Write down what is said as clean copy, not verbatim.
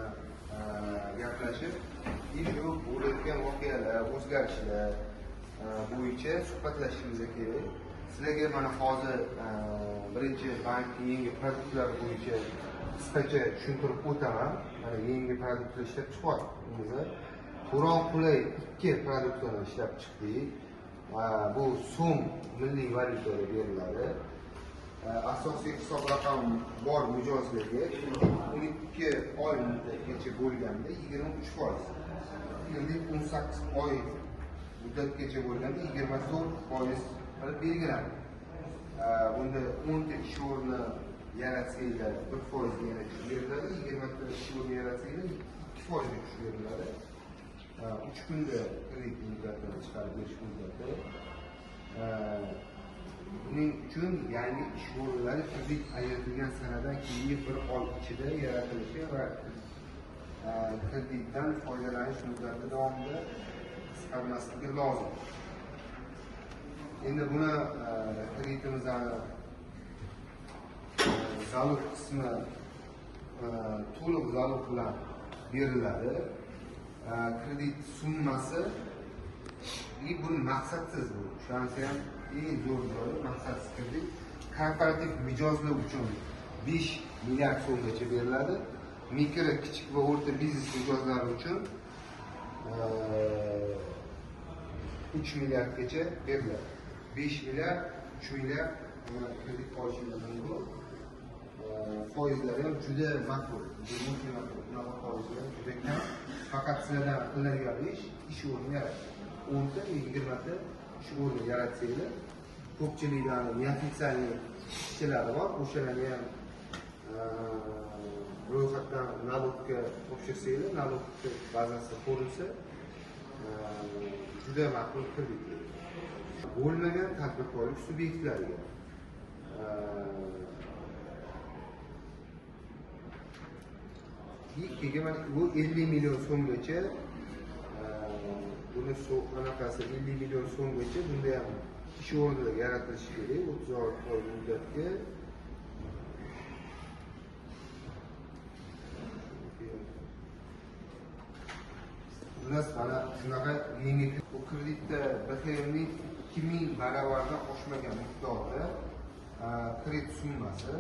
bilan gaplashib, shu bo'layotgan voqealar, o'zgarishlar bo'yicha suhbatlashishimiz kerak. Sizlarga mana hozir birinchi bankning yangi produktlari bo'yicha qisqacha tushuntirib o'taman. Mana yangi produktlar ishlab chiqyapmiz. Qur'on qulay ikki produktlarni ishlab chiqdik. Bu so'm milliy valyutada beriladi. Asosiy hisob raqami bor mijozlarga 12 oy muddatgacha bo'lganda 23%. Endi 18 oy muddatgacha bo'lganda 24% qilib belgilandi. Bunda 10 ta ish o'rni yaratsanglar 1% yana tushib beriladi, 20 ta ish o'rni yaratsanglar 2% tushib beriladi. 3 kunda kredit muddatini chiqarib berish muddati. Buning uchun yangi ish o'rinlari kredit ajratilgan sanadan keyingi 1 oy ichida yaratilishi va kreditdan foydalanish muddati davomida qisqarmasligi lozim. Endi buni kreditimizning zalog qismi to'liq zalog bilan beriladi. Kredit summasi bu maqsadsiz bu. Shunisi ham eng zo'r joyi maqsadsiz kredit. Korporativ mijozlar uchun 5 milliard so'mgacha beriladi. Mikro, kichik va o'rta biznes mijozlari uchun 3 milliardgacha beriladi. 5 milliard, 3 milliard kredit olishingiz mumkin. Foizlari ham juda ma'qul. Bunaqa foizlar juda kam. Faqat sizlardan qilinadigan ish o'rni yaratish. 10 ta, 20 ta ish o'rni yaratsanglar, ko'pchilikdan neofitsialniy ishchilari bor. O'shalarni ham ro'yxatdan nalogga topshirsanglar, nalog bazasi ko'rilsa, juda ma'qul kredit. Bo'lmagan tadbirkorlik subyektlariga bu 50 million so'mgacha, buni anaqasi 50 million so'mgacha, bunda ham ish o'rni yaratilishi kerak 36 oy muddatga. Xullas, mana shunaqa yangi kreditda BXMning 2000 baravardan oshmagan miqdorda kredit summasi